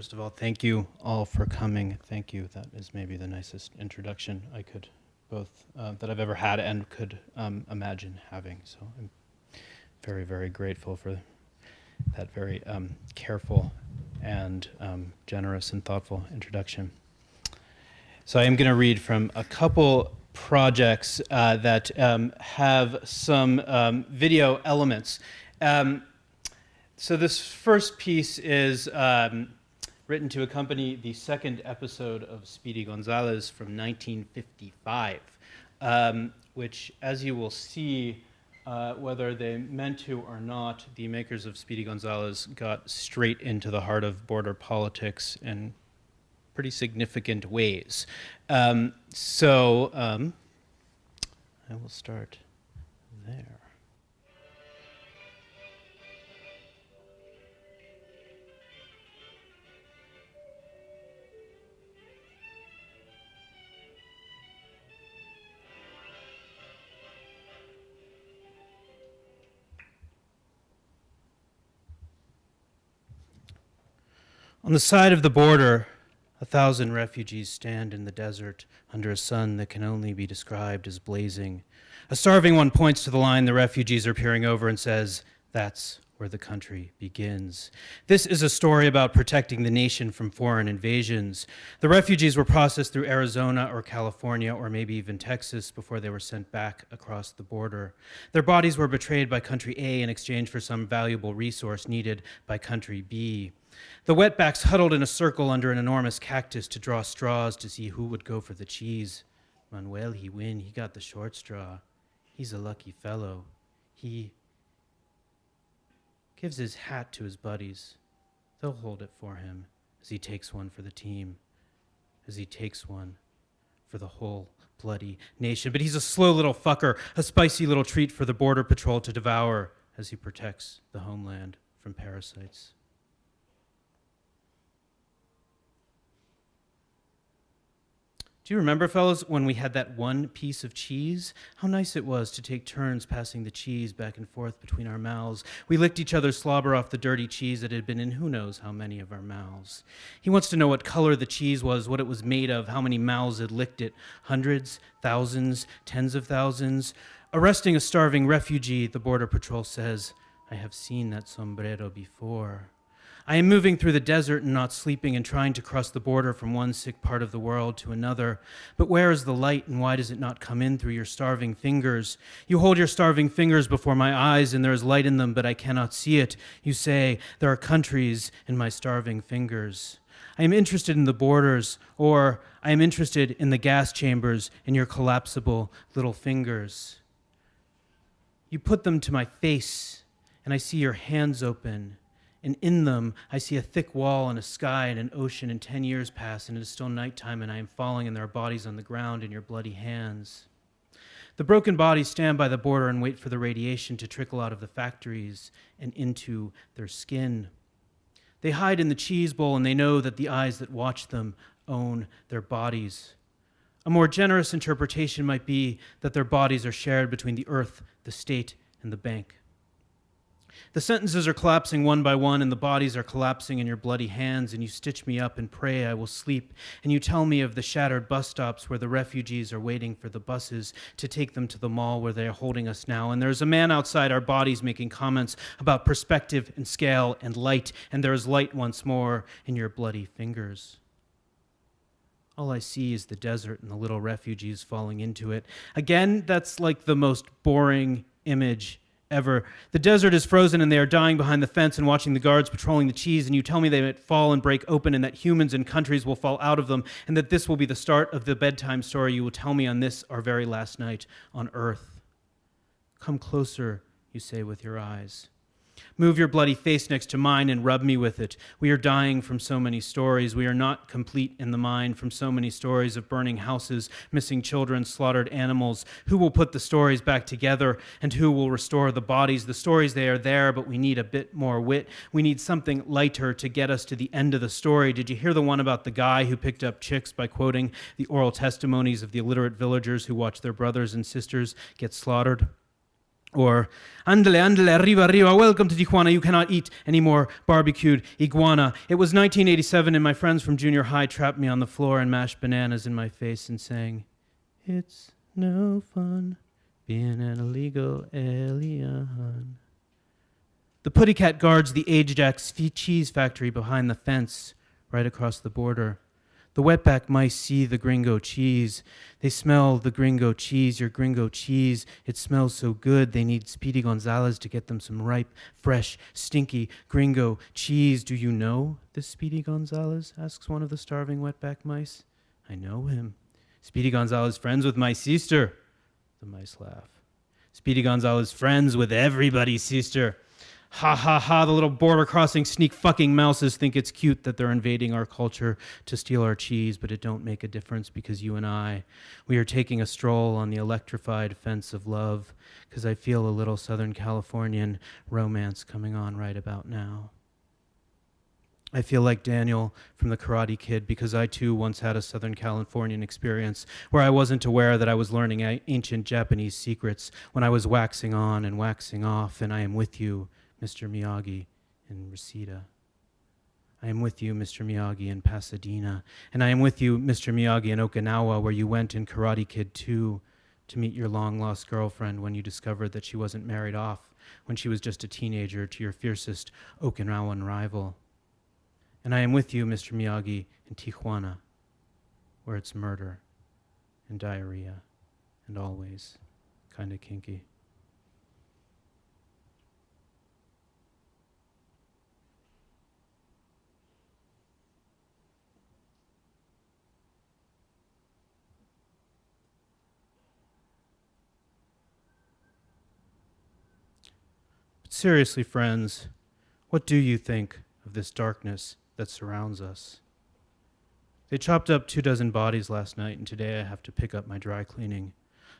First of all, thank you all for coming. Thank you. That is maybe the nicest introduction I could that I've ever had and could imagine having. So I'm very, very grateful for that very careful and generous and thoughtful introduction. So I am going to read from a couple projects that have some video elements. So this first piece is written to accompany the second episode of Speedy Gonzales from 1955, which, as you will see, whether they meant to or not, the makers of Speedy Gonzales got straight into the heart of border politics in pretty significant ways. So I will start there. On the side of the border, 1,000 refugees stand in the desert under a sun that can only be described as blazing. A starving one points to the line the refugees are peering over and says, "That's where the country begins." This is a story about protecting the nation from foreign invasions. The refugees were processed through Arizona or California or maybe even Texas before they were sent back across the border. Their bodies were betrayed by country A in exchange for some valuable resource needed by country B. The wetbacks huddled in a circle under an enormous cactus to draw straws to see who would go for the cheese. Manuel, he win. He got the short straw. He's a lucky fellow. He gives his hat to his buddies. They'll hold it for him as he takes one for the team, as he takes one for the whole bloody nation. But he's a slow little fucker, a spicy little treat for the border patrol to devour as he protects the homeland from parasites. Do you remember, fellas, when we had that one piece of cheese? How nice it was to take turns passing the cheese back and forth between our mouths. We licked each other's slobber off the dirty cheese that had been in who knows how many of our mouths. He wants to know what color the cheese was, what it was made of, how many mouths had licked it. Hundreds, thousands, tens of thousands. Arresting a starving refugee, the border patrol says, "I have seen that sombrero before." I am moving through the desert and not sleeping and trying to cross the border from one sick part of the world to another. But where is the light and why does it not come in through your starving fingers? You hold your starving fingers before my eyes and there is light in them, but I cannot see it. You say, there are countries in my starving fingers. I am interested in the borders, or I am interested in the gas chambers in your collapsible little fingers. You put them to my face and I see your hands open. And in them, I see a thick wall and a sky and an ocean, and 10 years pass, and it is still nighttime, and I am falling, and there are bodies on the ground in your bloody hands. The broken bodies stand by the border and wait for the radiation to trickle out of the factories and into their skin. They hide in the cheese bowl, and they know that the eyes that watch them own their bodies. A more generous interpretation might be that their bodies are shared between the earth, the state, and the bank. The sentences are collapsing one by one, and the bodies are collapsing in your bloody hands, and you stitch me up and pray I will sleep, and you tell me of the shattered bus stops where the refugees are waiting for the buses to take them to the mall where they are holding us now, and there's a man outside our bodies making comments about perspective and scale and light, and there is light once more in your bloody fingers. All I see is the desert and the little refugees falling into it. Again, that's like the most boring image ever. The desert is frozen and they are dying behind the fence and watching the guards patrolling the cheese, and you tell me they might fall and break open and that humans and countries will fall out of them and that this will be the start of the bedtime story you will tell me on this, our very last night on earth. Come closer, you say with your eyes. Move your bloody face next to mine and rub me with it. We are dying from so many stories. We are not complete in the mind from so many stories of burning houses, missing children, slaughtered animals. Who will put the stories back together and who will restore the bodies? The stories, they are there, but we need a bit more wit. We need something lighter to get us to the end of the story. Did you hear the one about the guy who picked up chicks by quoting the oral testimonies of the illiterate villagers who watched their brothers and sisters get slaughtered? Or, andale, andale, arriba, arriba, welcome to Tijuana. You cannot eat any more barbecued iguana. It was 1987 and my friends from junior high trapped me on the floor and mashed bananas in my face and sang, it's no fun being an illegal alien. The Putty Cat guards the Ajax cheese factory behind the fence right across the border. The wetback mice see the gringo cheese. They smell the gringo cheese, your gringo cheese. It smells so good, they need Speedy Gonzalez to get them some ripe, fresh, stinky gringo cheese. Do you know this Speedy Gonzalez? Asks one of the starving wetback mice. I know him. Speedy Gonzalez friends with my sister. The mice laugh. Speedy Gonzalez friends with everybody's sister. Ha ha ha, the little border crossing sneak fucking mouses think it's cute that they're invading our culture to steal our cheese, but it don't make a difference because you and I, we are taking a stroll on the electrified fence of love because I feel a little Southern Californian romance coming on right about now. I feel like Daniel from The Karate Kid because I too once had a Southern Californian experience where I wasn't aware that I was learning ancient Japanese secrets when I was waxing on and waxing off, and I am with you, Mr. Miyagi, in Reseda. I am with you, Mr. Miyagi, in Pasadena. And I am with you, Mr. Miyagi, in Okinawa, where you went in Karate Kid 2 to meet your long-lost girlfriend when you discovered that she wasn't married off when she was just a teenager to your fiercest Okinawan rival. And I am with you, Mr. Miyagi, in Tijuana, where it's murder and diarrhea and always kind of kinky. Seriously, friends, what do you think of this darkness that surrounds us? They chopped up 24 bodies last night, and today I have to pick up my dry cleaning.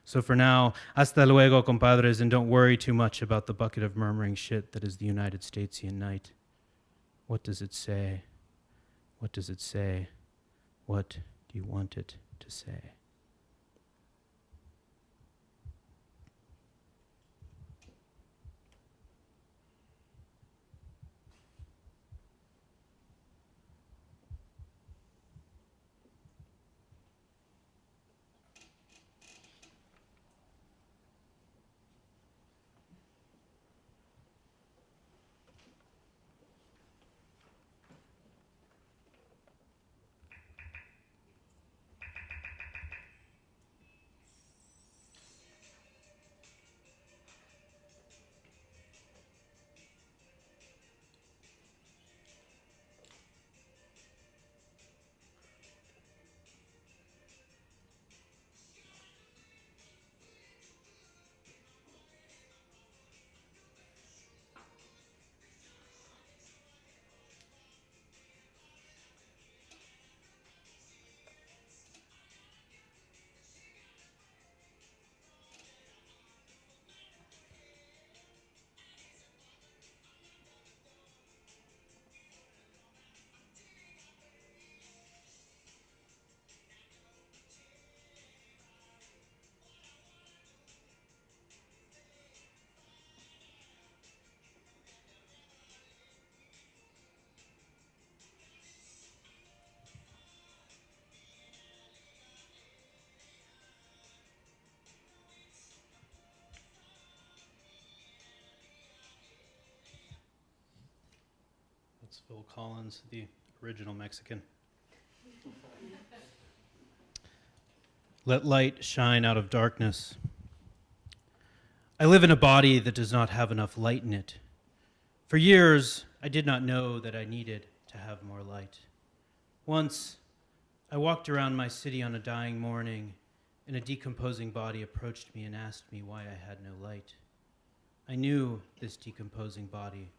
So for now, hasta luego, compadres, and don't worry too much about the bucket of murmuring shit that is the United Statesian night. What does it say? What does it say? What do you want it to say? That's Phil Collins, the original Mexican. Let light shine out of darkness. I live in a body that does not have enough light in it. For years, I did not know that I needed to have more light. Once, I walked around my city on a dying morning, and a decomposing body approached me and asked me why I had no light. I knew this decomposing body.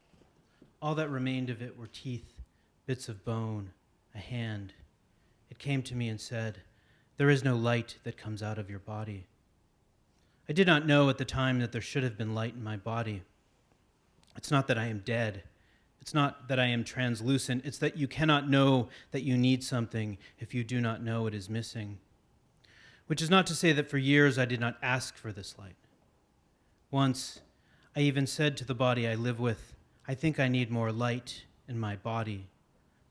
All that remained of it were teeth, bits of bone, a hand. It came to me and said, "There is no light that comes out of your body." I did not know at the time that there should have been light in my body. It's not that I am dead. It's not that I am translucent. It's that you cannot know that you need something if you do not know it is missing. Which is not to say that for years I did not ask for this light. Once, I even said to the body I live with, I think I need more light in my body.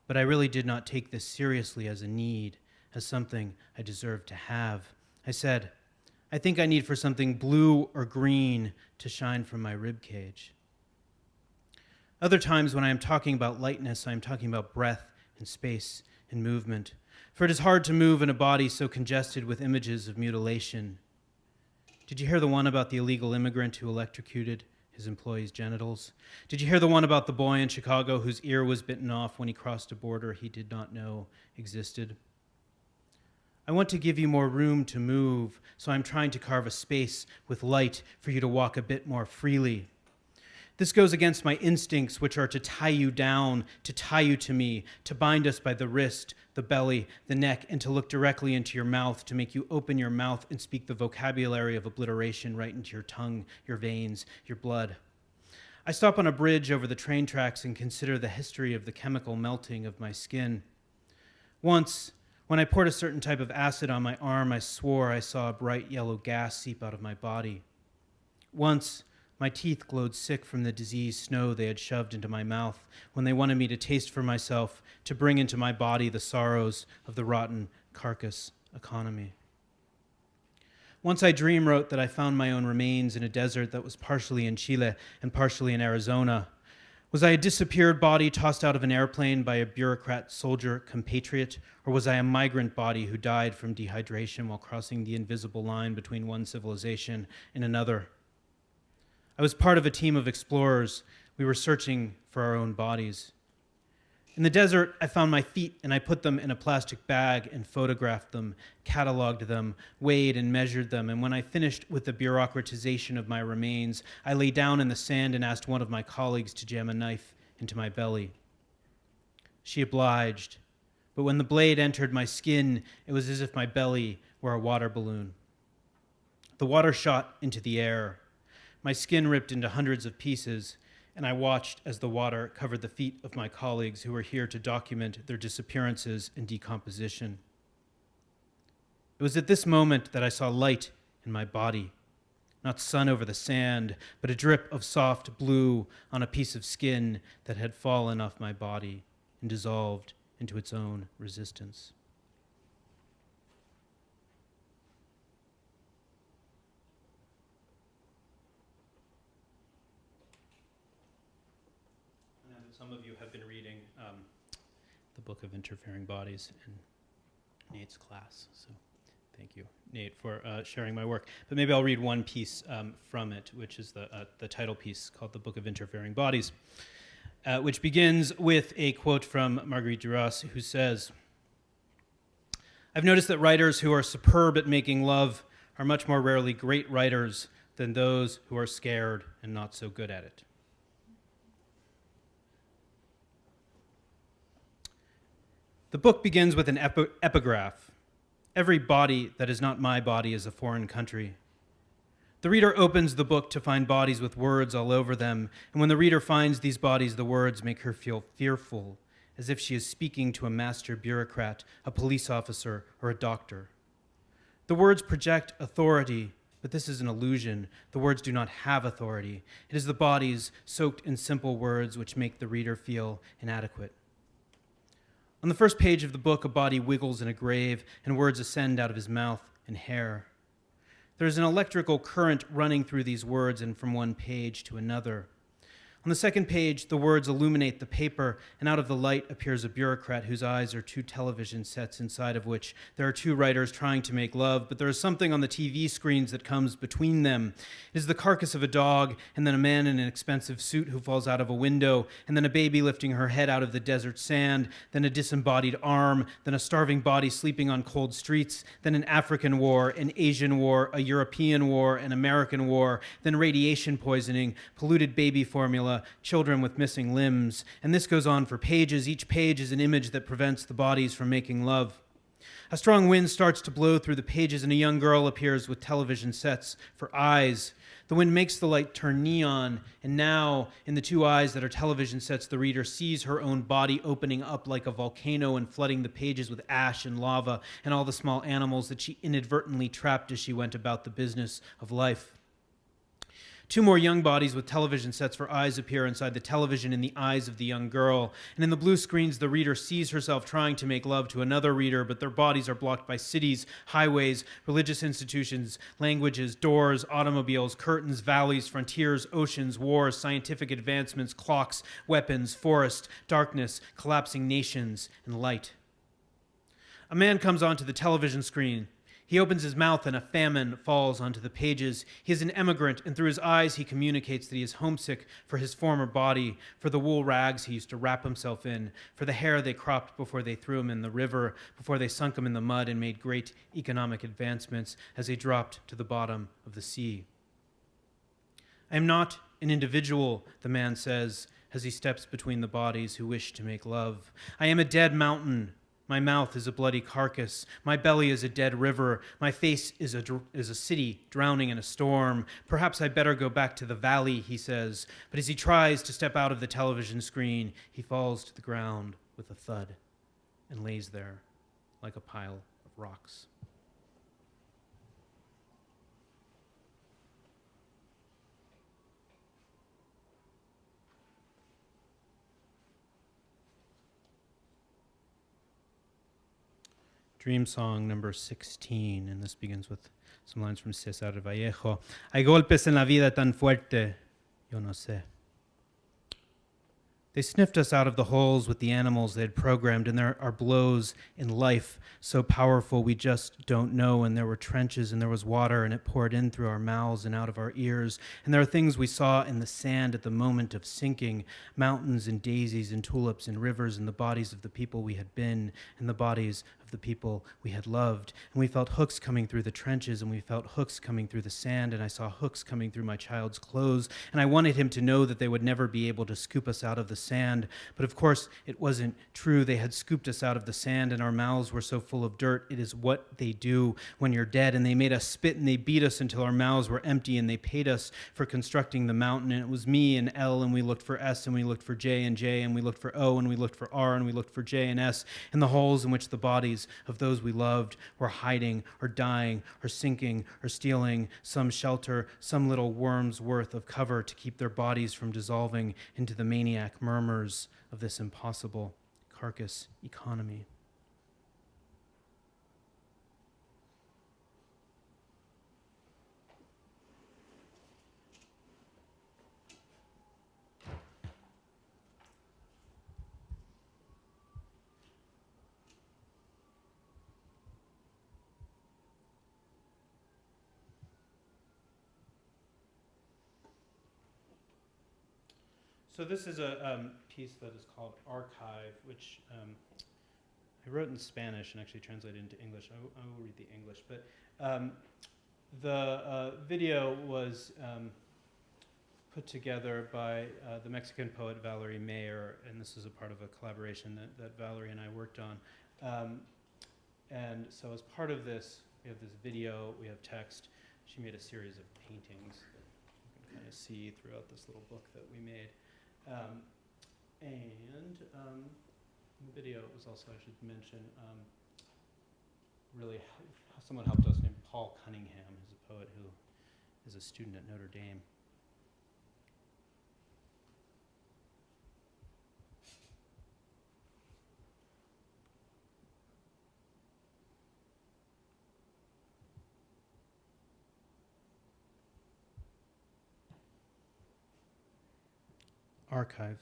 But I really did not take this seriously as a need, as something I deserved to have. I said, I think I need for something blue or green to shine from my rib cage. Other times when I am talking about lightness, I am talking about breath and space and movement. For it is hard to move in a body so congested with images of mutilation. Did you hear the one about the illegal immigrant who electrocuted his employee's genitals? Did you hear the one about the boy in Chicago whose ear was bitten off when he crossed a border he did not know existed? I want to give you more room to move, so I'm trying to carve a space with light for you to walk a bit more freely. This goes against my instincts, which are to tie you down, to tie you to me, to bind us by the wrist, the belly, the neck, and to look directly into your mouth, to make you open your mouth and speak the vocabulary of obliteration right into your tongue, your veins, your blood. I stop on a bridge over the train tracks and consider the history of the chemical melting of my skin. Once, when I poured a certain type of acid on my arm, I swore I saw a bright yellow gas seep out of my body. Once, my teeth glowed sick from the diseased snow they had shoved into my mouth when they wanted me to taste for myself, to bring into my body the sorrows of the rotten Carcass economy. Once I dream wrote that I found my own remains in a desert that was partially in Chile and partially in Arizona. Was I a disappeared body tossed out of an airplane by a bureaucrat soldier compatriot, or was I a migrant body who died from dehydration while crossing the invisible line between one civilization and another? I was part of a team of explorers. We were searching for our own bodies. In the desert, I found my feet and I put them in a plastic bag and photographed them, cataloged them, weighed and measured them. And when I finished with the bureaucratization of my remains, I lay down in the sand and asked one of my colleagues to jam a knife into my belly. She obliged, but when the blade entered my skin, it was as if my belly were a water balloon. The water shot into the air. My skin ripped into hundreds of pieces, and I watched as the water covered the feet of my colleagues who were here to document their disappearances and decomposition. It was at this moment that I saw light in my body, not sun over the sand, but a drip of soft blue on a piece of skin that had fallen off my body and dissolved into its own resistance. Some of you have been reading the Book of Interfering Bodies in Nate's class, so thank you, Nate, for sharing my work. But maybe I'll read one piece from it, which is the title piece called The Book of Interfering Bodies, which begins with a quote from Marguerite Duras, who says, I've noticed that writers who are superb at making love are much more rarely great writers than those who are scared and not so good at it. The book begins with an epigraph. Every body that is not my body is a foreign country. The reader opens the book to find bodies with words all over them, and when the reader finds these bodies, the words make her feel fearful, as if she is speaking to a master bureaucrat, a police officer, or a doctor. The words project authority, but this is an illusion. The words do not have authority. It is the bodies soaked in simple words which make the reader feel inadequate. On the first page of the book, a body wiggles in a grave, and words ascend out of his mouth and hair. There is an electrical current running through these words and from one page to another. On the second page, the words illuminate the paper, and out of the light appears a bureaucrat whose eyes are two television sets inside of which there are two writers trying to make love, but there is something on the TV screens that comes between them. It is the carcass of a dog, and then a man in an expensive suit who falls out of a window, and then a baby lifting her head out of the desert sand, then a disembodied arm, then a starving body sleeping on cold streets, then an African war, an Asian war, a European war, an American war, then radiation poisoning, polluted baby formula, children with missing limbs, and this goes on for pages. Each page is an image that prevents the bodies from making love. A strong wind starts to blow through the pages, and a young girl appears with television sets for eyes. The wind makes the light turn neon, and now, in the two eyes that are television sets, the reader sees her own body opening up like a volcano and flooding the pages with ash and lava and all the small animals that she inadvertently trapped as she went about the business of life. Two more young bodies with television sets for eyes appear inside the television in the eyes of the young girl. And in the blue screens, the reader sees herself trying to make love to another reader, but their bodies are blocked by cities, highways, religious institutions, languages, doors, automobiles, curtains, valleys, frontiers, oceans, wars, scientific advancements, clocks, weapons, forest, darkness, collapsing nations, and light. A man comes onto the television screen. He opens his mouth and a famine falls onto the pages. He is an emigrant, and through his eyes he communicates that he is homesick for his former body, for the wool rags he used to wrap himself in, for the hair they cropped before they threw him in the river, before they sunk him in the mud and made great economic advancements as he dropped to the bottom of the sea. I am not an individual, the man says, as he steps between the bodies who wish to make love. I am a dead mountain. My mouth is a bloody carcass. My belly is a dead river. My face is a city drowning in a storm. Perhaps I better go back to the valley, he says. But as he tries to step out of the television screen, he falls to the ground with a thud and lays there like a pile of rocks. Dream song number 16, and this begins with some lines from César Vallejo. Hay golpes en la vida tan fuerte, yo no sé. They sniffed us out of the holes with the animals they had programmed, and there are blows in life so powerful we just don't know, and there were trenches and there was water, and it poured in through our mouths and out of our ears, and there are things we saw in the sand at the moment of sinking, mountains and daisies and tulips and rivers and the bodies of the people we had been, and the bodies of the people we had loved, and we felt hooks coming through the trenches, and we felt hooks coming through the sand, and I saw hooks coming through my child's clothes, and I wanted him to know that they would never be able to scoop us out of the sand, but of course it wasn't true. They had scooped us out of the sand, and our mouths were so full of dirt. It is what they do when you're dead, and they made us spit, and they beat us until our mouths were empty, and they paid us for constructing the mountain, and it was me and L, and we looked for S, and we looked for J, and we looked for O, and we looked for R, and we looked for J and S, in the holes in which the bodies of those we loved were hiding or dying or sinking or stealing some shelter, some little worm's worth of cover to keep their bodies from dissolving into the maniac murmurs of this impossible carcass economy. So this is a piece that is called Archive, which I wrote in Spanish and actually translated into English. I will read the English, but the video was put together by the Mexican poet Valerie Mayer, and this is a part of a collaboration that Valerie and I worked on. And so as part of this, we have this video, we have text. She made a series of paintings that you can kind of see throughout this little book that we made. In the video, it was also, I should mention, really someone helped us named Paul Cunningham, who's a poet who is a student at Notre Dame. Archive.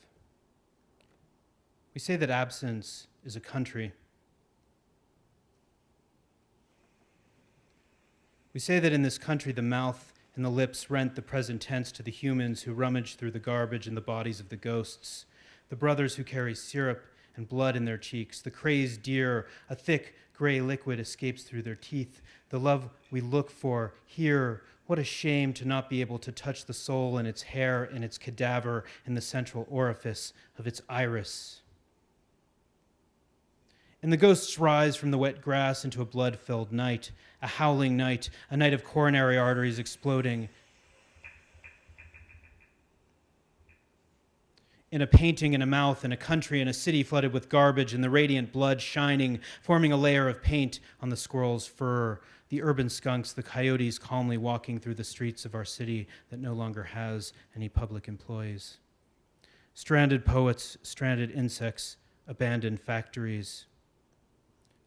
We say that absence is a country. We say that in this country the mouth and the lips rent the present tense to the humans who rummage through the garbage in the bodies of the ghosts, the brothers who carry syrup and blood in their cheeks, the crazed deer, a thick gray liquid escapes through their teeth, the love we look for here. What a shame to not be able to touch the soul in its hair and its cadaver in the central orifice of its iris. And the ghosts rise from the wet grass into a blood-filled night, a howling night, a night of coronary arteries exploding. in a painting, in a mouth, in a country, in a city flooded with garbage, and the radiant blood shining, forming a layer of paint on the squirrel's fur, the urban skunks, the coyotes calmly walking through the streets of our city that no longer has any public employees. Stranded poets, stranded insects, abandoned factories.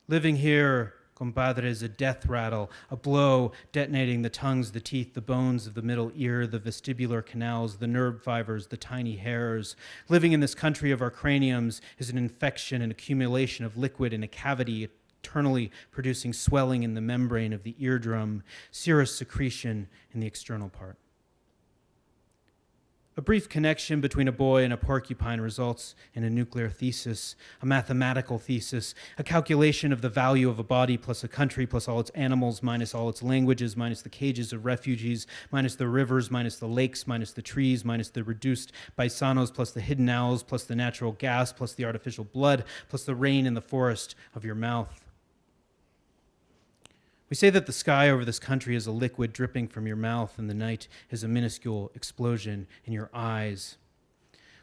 Living here, compadre, is a death rattle, a blow detonating the tongues, the teeth, the bones of the middle ear, the vestibular canals, the nerve fibers, the tiny hairs. Living in this country of our craniums is an infection, an accumulation of liquid in a cavity, eternally producing swelling in the membrane of the eardrum, serous secretion in the external part. A brief connection between a boy and a porcupine results in a nuclear thesis, a mathematical thesis, a calculation of the value of a body plus a country plus all its animals minus all its languages minus the cages of refugees minus the rivers minus the lakes minus the trees minus the reduced paisanos plus the hidden owls plus the natural gas plus the artificial blood plus the rain in the forest of your mouth. We say that the sky over this country is a liquid dripping from your mouth and the night is a minuscule explosion in your eyes.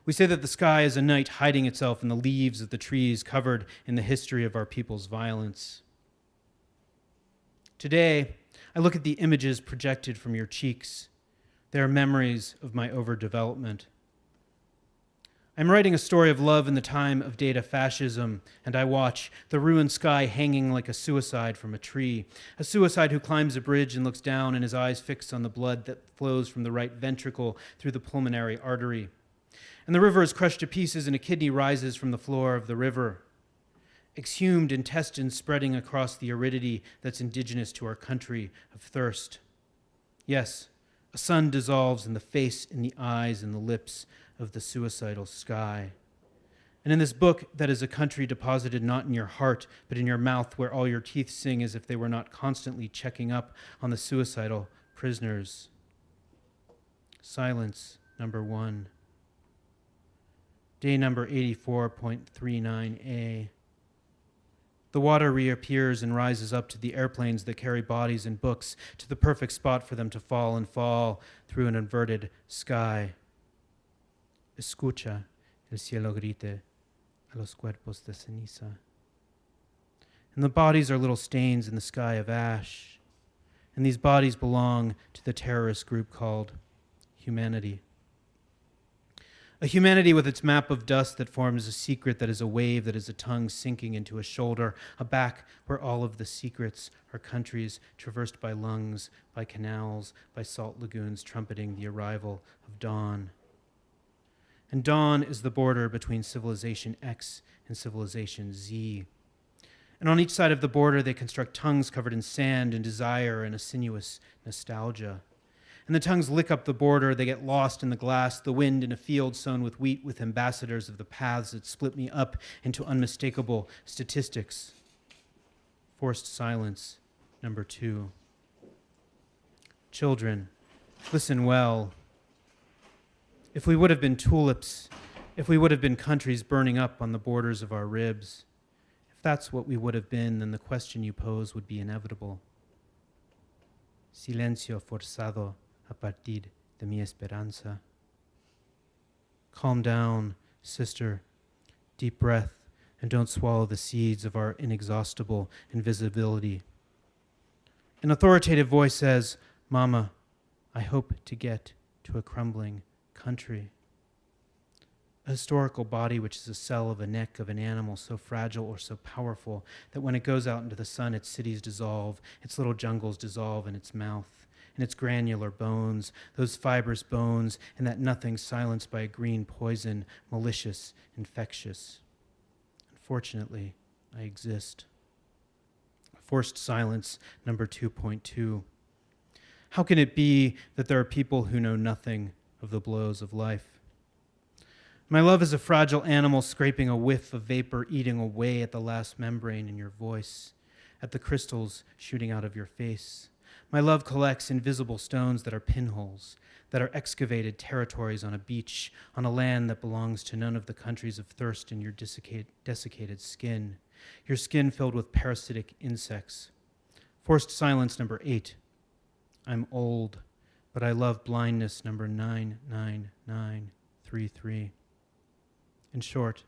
We say that the sky is a night hiding itself in the leaves of the trees covered in the history of our people's violence. Today, I look at the images projected from your cheeks. They are memories of my overdevelopment. I'm writing a story of love in the time of data fascism, and I watch the ruined sky hanging like a suicide from a tree, a suicide who climbs a bridge and looks down and his eyes fixed on the blood that flows from the right ventricle through the pulmonary artery. And the river is crushed to pieces and a kidney rises from the floor of the river. Exhumed intestines spreading across the aridity that's indigenous to our country of thirst. Yes, a sun dissolves in the face, in the eyes, in the lips of the suicidal sky. And in this book that is a country deposited not in your heart, but in your mouth where all your teeth sing as if they were not constantly checking up on the suicidal prisoners. Silence, number 1. Day number 84.39a. The water reappears and rises up to the airplanes that carry bodies and books to the perfect spot for them to fall and fall through an inverted sky. Escucha el cielo grite a los cuerpos de ceniza. And the bodies are little stains in the sky of ash. And these bodies belong to the terrorist group called humanity. A humanity with its map of dust that forms a secret that is a wave that is a tongue sinking into a shoulder, a back where all of the secrets are countries traversed by lungs, by canals, by salt lagoons trumpeting the arrival of dawn. And dawn is the border between civilization X and civilization Z. And on each side of the border, they construct tongues covered in sand and desire and a sinuous nostalgia. And the tongues lick up the border, they get lost in the glass, the wind in a field sown with wheat with ambassadors of the paths that split me up into unmistakable statistics. Forced silence, number 2. Children, listen well. If we would have been tulips, if we would have been countries burning up on the borders of our ribs, if that's what we would have been, then the question you pose would be inevitable. Silencio forzado a partir de mi esperanza. Calm down, sister. Deep breath, and don't swallow the seeds of our inexhaustible invisibility. An authoritative voice says, Mama, I hope to get to a crumbling country. A historical body which is a cell of a neck of an animal so fragile or so powerful that when it goes out into the sun, its cities dissolve, its little jungles dissolve in its mouth, in its granular bones, those fibrous bones, and that nothing silenced by a green poison, malicious, infectious. Unfortunately, I exist. Forced silence, number 2.2. How can it be that there are people who know nothing of the blows of life? My love is a fragile animal scraping a whiff of vapor, eating away at the last membrane in your voice, at the crystals shooting out of your face. My love collects invisible stones that are pinholes, that are excavated territories on a beach, on a land that belongs to none of the countries of thirst in your desiccated skin, your skin filled with parasitic insects. Forced silence, number 8. I'm old, but I love blindness, number 99933. In short,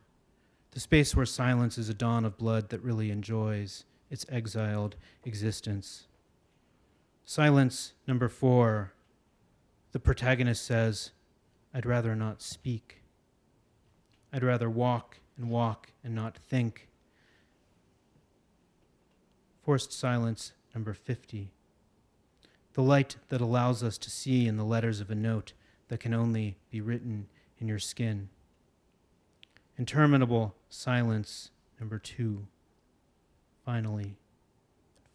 the space where silence is a dawn of blood that really enjoys its exiled existence. Silence number 4. The protagonist says, I'd rather not speak. I'd rather walk and not think. Forced silence number 50. The light that allows us to see in the letters of a note that can only be written in your skin. Interminable silence number 2. Finally,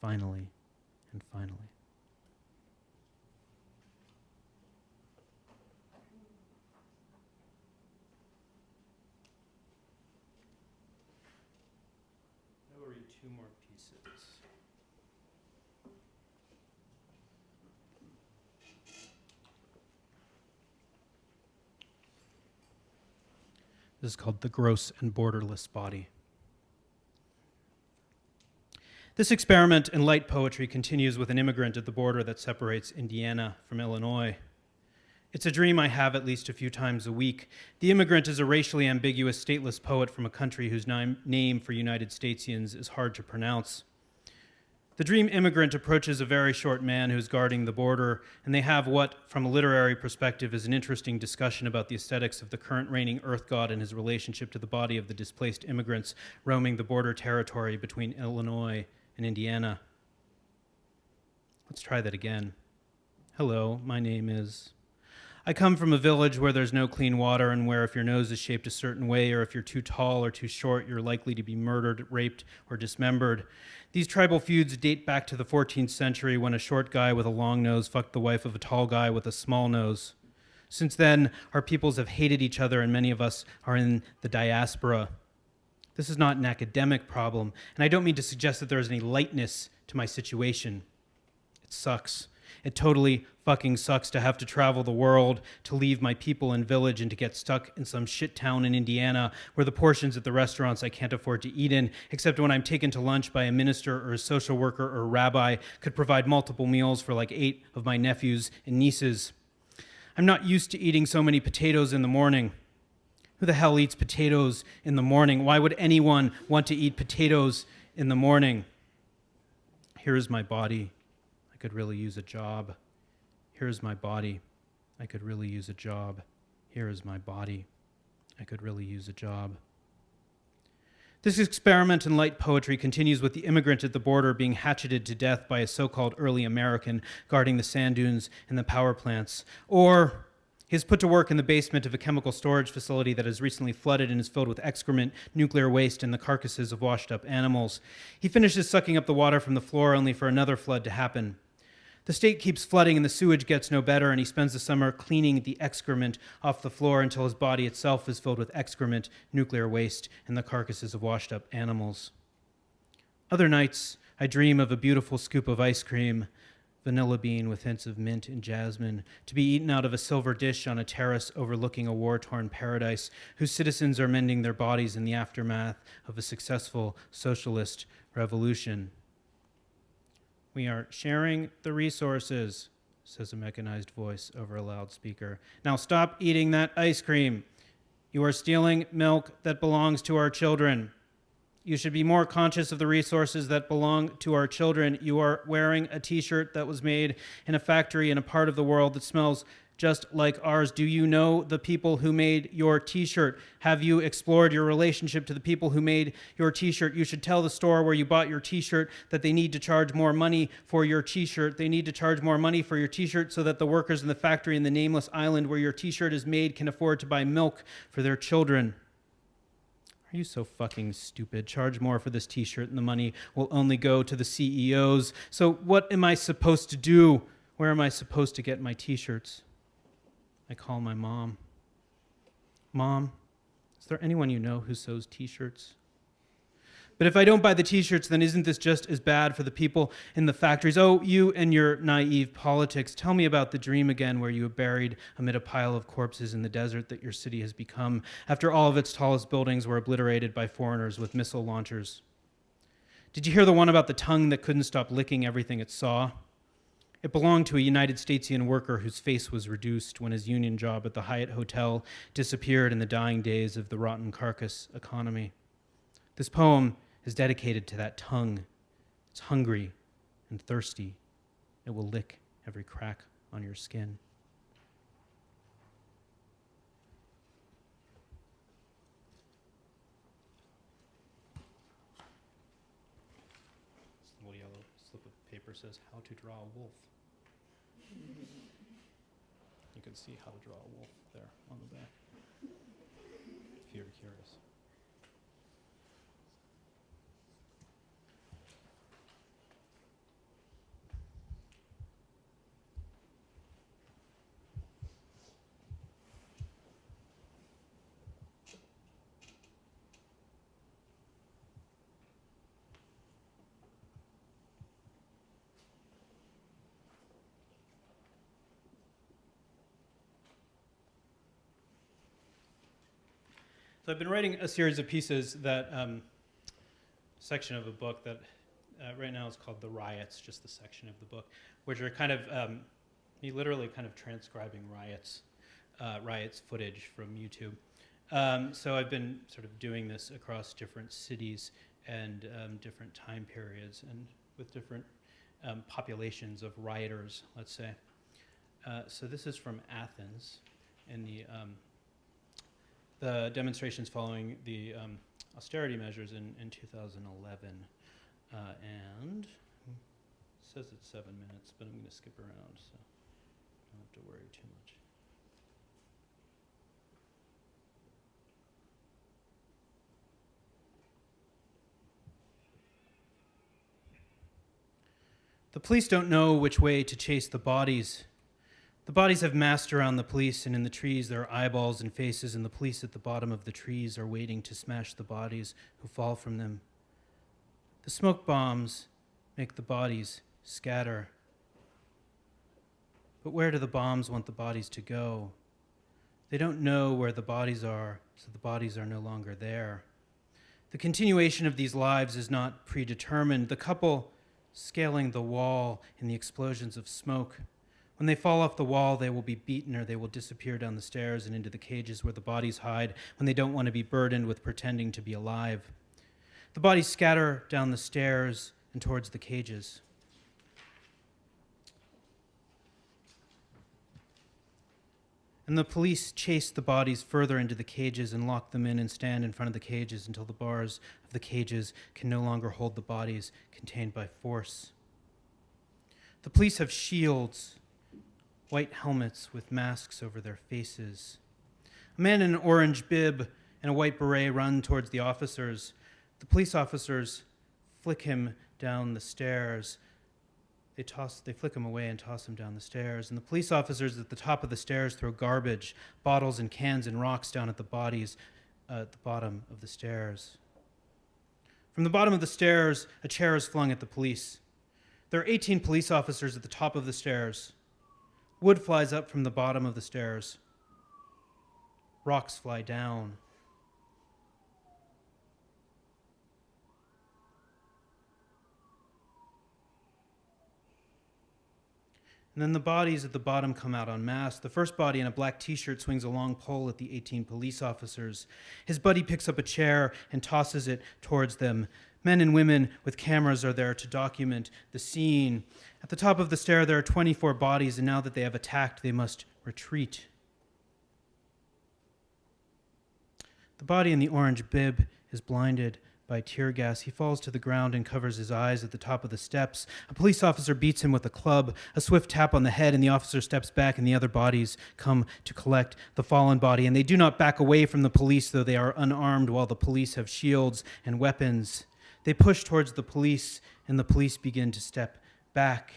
finally, and finally. I will read 2 more pieces. This is called The Gross and Borderless Body. This experiment in light poetry continues with an immigrant at the border that separates Indiana from Illinois. It's a dream I have at least a few times a week. The immigrant is a racially ambiguous, stateless poet from a country whose name for United Statesians is hard to pronounce. The dream immigrant approaches a very short man who's guarding the border, and they have what, from a literary perspective, is an interesting discussion about the aesthetics of the current reigning earth god and his relationship to the body of the displaced immigrants roaming the border territory between Illinois and Indiana. Let's try that again. Hello, my name is... I come from a village where there's no clean water and where if your nose is shaped a certain way or if you're too tall or too short, you're likely to be murdered, raped, or dismembered. These tribal feuds date back to the 14th century when a short guy with a long nose fucked the wife of a tall guy with a small nose. Since then, our peoples have hated each other and many of us are in the diaspora. This is not an academic problem, and I don't mean to suggest that there is any lightness to my situation. It sucks. It totally fucking sucks to have to travel the world, to leave my people and village, and to get stuck in some shit town in Indiana where the portions at the restaurants I can't afford to eat in, except when I'm taken to lunch by a minister or a social worker or a rabbi, could provide multiple meals for like 8 of my nephews and nieces. I'm not used to eating so many potatoes in the morning. Who the hell eats potatoes in the morning? Why would anyone want to eat potatoes in the morning? Here is my body. I could really use a job. Here is my body. I could really use a job. Here is my body. I could really use a job. This experiment in light poetry continues with the immigrant at the border being hatcheted to death by a so-called early American guarding the sand dunes and the power plants. Or he is put to work in the basement of a chemical storage facility that has recently flooded and is filled with excrement, nuclear waste, and the carcasses of washed-up animals. He finishes sucking up the water from the floor only for another flood to happen. The state keeps flooding and the sewage gets no better, and he spends the summer cleaning the excrement off the floor until his body itself is filled with excrement, nuclear waste, and the carcasses of washed-up animals. Other nights, I dream of a beautiful scoop of ice cream, vanilla bean with hints of mint and jasmine, to be eaten out of a silver dish on a terrace overlooking a war-torn paradise whose citizens are mending their bodies in the aftermath of a successful socialist revolution. We are sharing the resources, says a mechanized voice over a loudspeaker. Now stop eating that ice cream. You are stealing milk that belongs to our children. You should be more conscious of the resources that belong to our children. You are wearing a t-shirt that was made in a factory in a part of the world that smells just like ours. Do you know the people who made your t-shirt? Have you explored your relationship to the people who made your t-shirt? You should tell the store where you bought your t-shirt that they need to charge more money for your t-shirt. They need to charge more money for your t-shirt so that the workers in the factory in the nameless island where your t-shirt is made can afford to buy milk for their children. Are you so fucking stupid? Charge more for this t-shirt and the money will only go to the CEOs. So what am I supposed to do? Where am I supposed to get my t-shirts? I call my mom. Mom, is there anyone you know who sews t-shirts? But if I don't buy the t-shirts, then isn't this just as bad for the people in the factories? Oh, you and your naive politics. Tell me about the dream again where you were buried amid a pile of corpses in the desert that your city has become after all of its tallest buildings were obliterated by foreigners with missile launchers. Did you hear the one about the tongue that couldn't stop licking everything it saw? It belonged to a United Statesian worker whose face was reduced when his union job at the Hyatt Hotel disappeared in the dying days of the rotten Carcass economy. This poem is dedicated to that tongue. It's hungry and thirsty. It will lick every crack on your skin. This little yellow slip of paper says, "How to draw a wolf." You can see how to draw a wolf there on the back, if you're curious. So I've been writing a series of pieces that section of a book that right now is called The Riots, just the section of the book, which are kind of me literally kind of transcribing riots footage from YouTube. So I've been sort of doing this across different cities and different time periods and with different populations of rioters, let's say. So this is from Athens in the demonstrations following the austerity measures in 2011. And it says it's 7 minutes, but I'm going to skip around, so I don't have to worry too much. The police don't know which way to chase the bodies. The bodies have massed around the police, and in the trees there are eyeballs and faces, and the police at the bottom of the trees are waiting to smash the bodies who fall from them. The smoke bombs make the bodies scatter. But where do the bombs want the bodies to go? They don't know where the bodies are, so the bodies are no longer there. The continuation of these lives is not predetermined. The couple scaling the wall in the explosions of smoke. When they fall off the wall, they will be beaten or they will disappear down the stairs and into the cages where the bodies hide when they don't want to be burdened with pretending to be alive. The bodies scatter down the stairs and towards the cages. And the police chase the bodies further into the cages and lock them in and stand in front of the cages until the bars of the cages can no longer hold the bodies contained by force. The police have shields, white helmets with masks over their faces. A man in an orange bib and a white beret run towards the officers. The police officers flick him down the stairs. They flick him away and toss him down the stairs. And the police officers at the top of the stairs throw garbage, bottles and cans and rocks down at the bodies at the bottom of the stairs. From the bottom of the stairs, a chair is flung at the police. There are 18 police officers at the top of the stairs. Wood flies up from the bottom of the stairs. Rocks fly down. And then the bodies at the bottom come out en masse. The first body in a black t-shirt swings a long pole at the 18 police officers. His buddy picks up a chair and tosses it towards them. Men and women with cameras are there to document the scene. At the top of the stair, there are 24 bodies, and now that they have attacked, they must retreat. The body in the orange bib is blinded by tear gas. He falls to the ground and covers his eyes at the top of the steps. A police officer beats him with a club, a swift tap on the head, and the officer steps back, and the other bodies come to collect the fallen body. And they do not back away from the police, though they are unarmed, while the police have shields and weapons. They push towards the police, and the police begin to step back.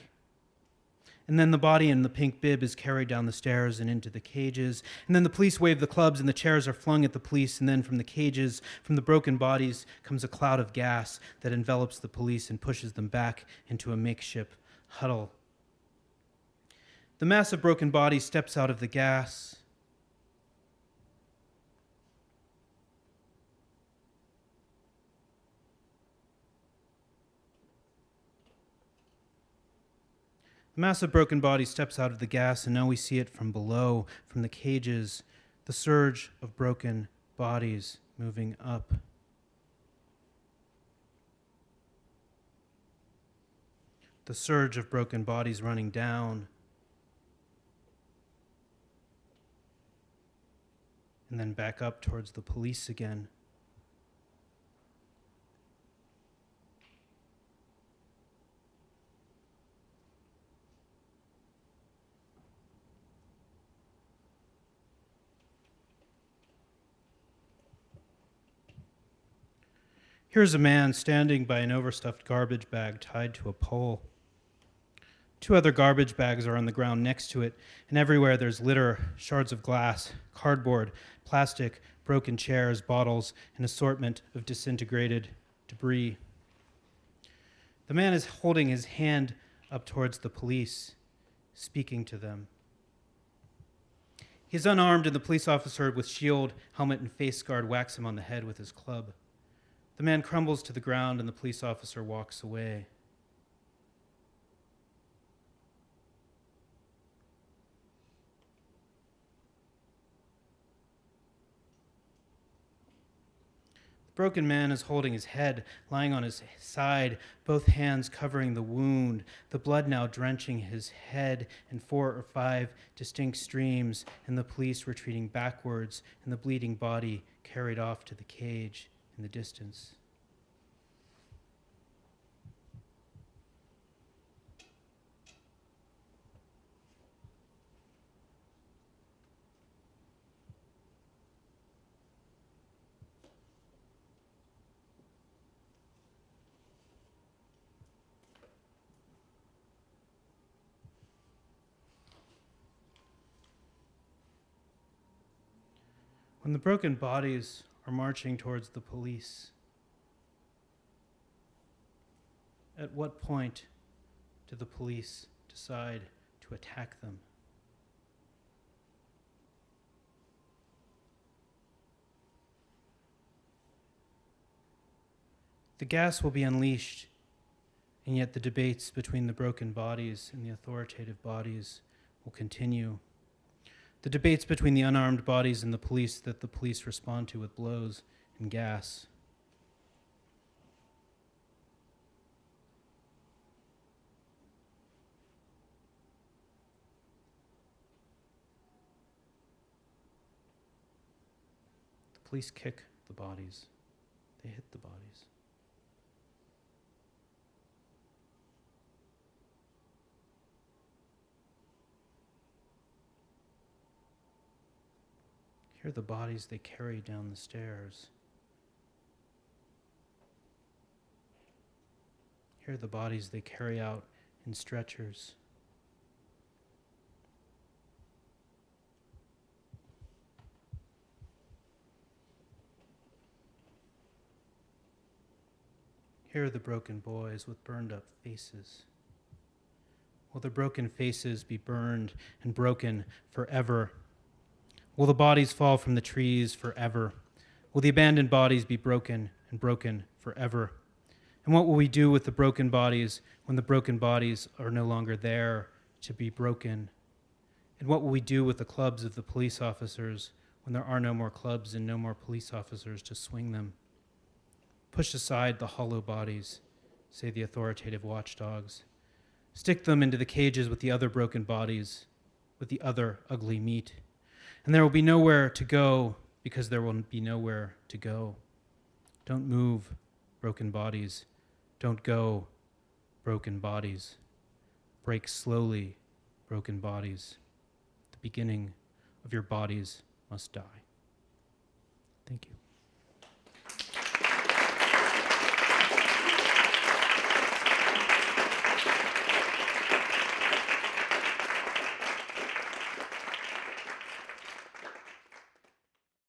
And then the body in the pink bib is carried down the stairs and into the cages. And then the police wave the clubs and the chairs are flung at the police. And then from the cages, from the broken bodies, comes a cloud of gas that envelops the police and pushes them back into a makeshift huddle. The mass of broken bodies steps out of the gas. The massive broken body steps out of the gas, and now we see it from below, from the cages, the surge of broken bodies moving up. The surge of broken bodies running down. And then back up towards the police again. Here's a man standing by an overstuffed garbage bag tied to a pole. 2 other garbage bags are on the ground next to it, and everywhere there's litter, shards of glass, cardboard, plastic, broken chairs, bottles, an assortment of disintegrated debris. The man is holding his hand up towards the police, speaking to them. He's unarmed, and the police officer with shield, helmet, and face guard whacks him on the head with his club. The man crumbles to the ground, and the police officer walks away. The broken man is holding his head, lying on his side, both hands covering the wound, the blood now drenching his head in 4 or 5 distinct streams, and the police retreating backwards, and the bleeding body carried off to the cage in the distance. When the broken bodies are marching towards the police, at what point do the police decide to attack them? The gas will be unleashed, and yet the debates between the broken bodies and the authoritative bodies will continue. The debates between the unarmed bodies and the police that the police respond to with blows and gas. The police kick the bodies. They hit the bodies. Here are the bodies they carry down the stairs. Here are the bodies they carry out in stretchers. Here are the broken boys with burned up faces. Will their broken faces be burned and broken forever? Will the bodies fall from the trees forever? Will the abandoned bodies be broken and broken forever? And what will we do with the broken bodies when the broken bodies are no longer there to be broken? And what will we do with the clubs of the police officers when there are no more clubs and no more police officers to swing them? Push aside the hollow bodies, say the authoritative watchdogs. Stick them into the cages with the other broken bodies, with the other ugly meat. And there will be nowhere to go because there will be nowhere to go. Don't move, broken bodies. Don't go, broken bodies. Break slowly, broken bodies. The beginning of your bodies must die. Thank you.